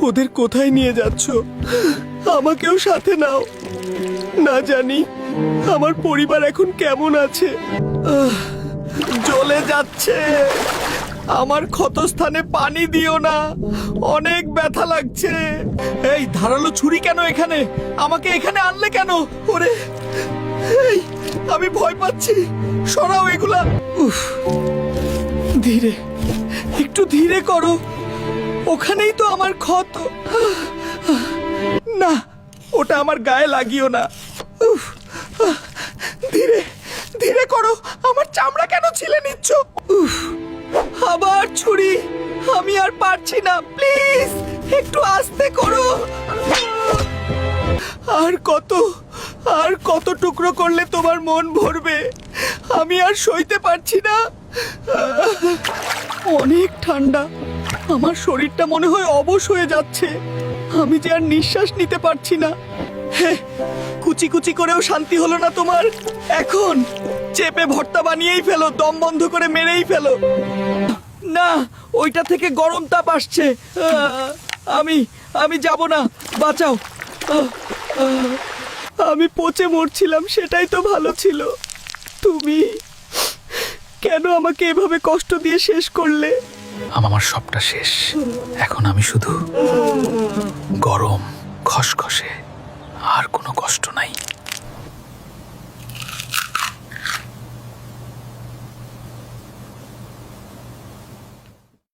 ওদের কোথায় নিয়ে যাচ্ছ? আমাকেও সাথে নাও। না জানি আমার পরিবার এখন কেমন আছে। জ্বলে যাচ্ছে। আমার ক্ষতস্থানে পানি দিও না, অনেক ব্যথা লাগছে। এই ধারালো ছুরি কেন এখানে? আমাকে এখানে আনলে কেন? ওরে এই, আমি ভয় পাচ্ছি। সরাও এগুলা। উফ, ধীরে, একটু ধীরে করো। ওখানেই তো আমার ক্ষত। না, ওটা আমার গায়ে লাগিও না। উফ, ধীরে ধীরে করো। আমার চামড়া কেন ছিলে নিচ্ছ? উফ, আবার ছুরি। আমি আর পারছি না, প্লিজ একটু আস্তে করো। আর কত টুকরো করলে তোমার মন ভরবে? আমি আর সইতে পারছি না। অনেক ঠান্ডা। আমার শরীরটা মনে হয় অবশ হয়ে যাচ্ছে। আমি যে আর নিঃশ্বাস নিতে পারছি না। কুচি কুচি করেও শান্তি হলো না তোমার? এখন চেপে ভর্তা বানিয়েই ফেলো, দম বন্ধ করে মেরেই ফেলো। না, ওইটা থেকে গরম তাপ আসছে। আমি যাব না, বাঁচাও। আমি পচে মরছিলাম, সেটাই তো ভালো ছিল। তুমি কেন আমাকে এভাবে কষ্ট দিয়ে শেষ করলে? আমার সবটা শেষ। এখন আমি শুধু গরম, খসখসে, আর কোনো কষ্ট নাই।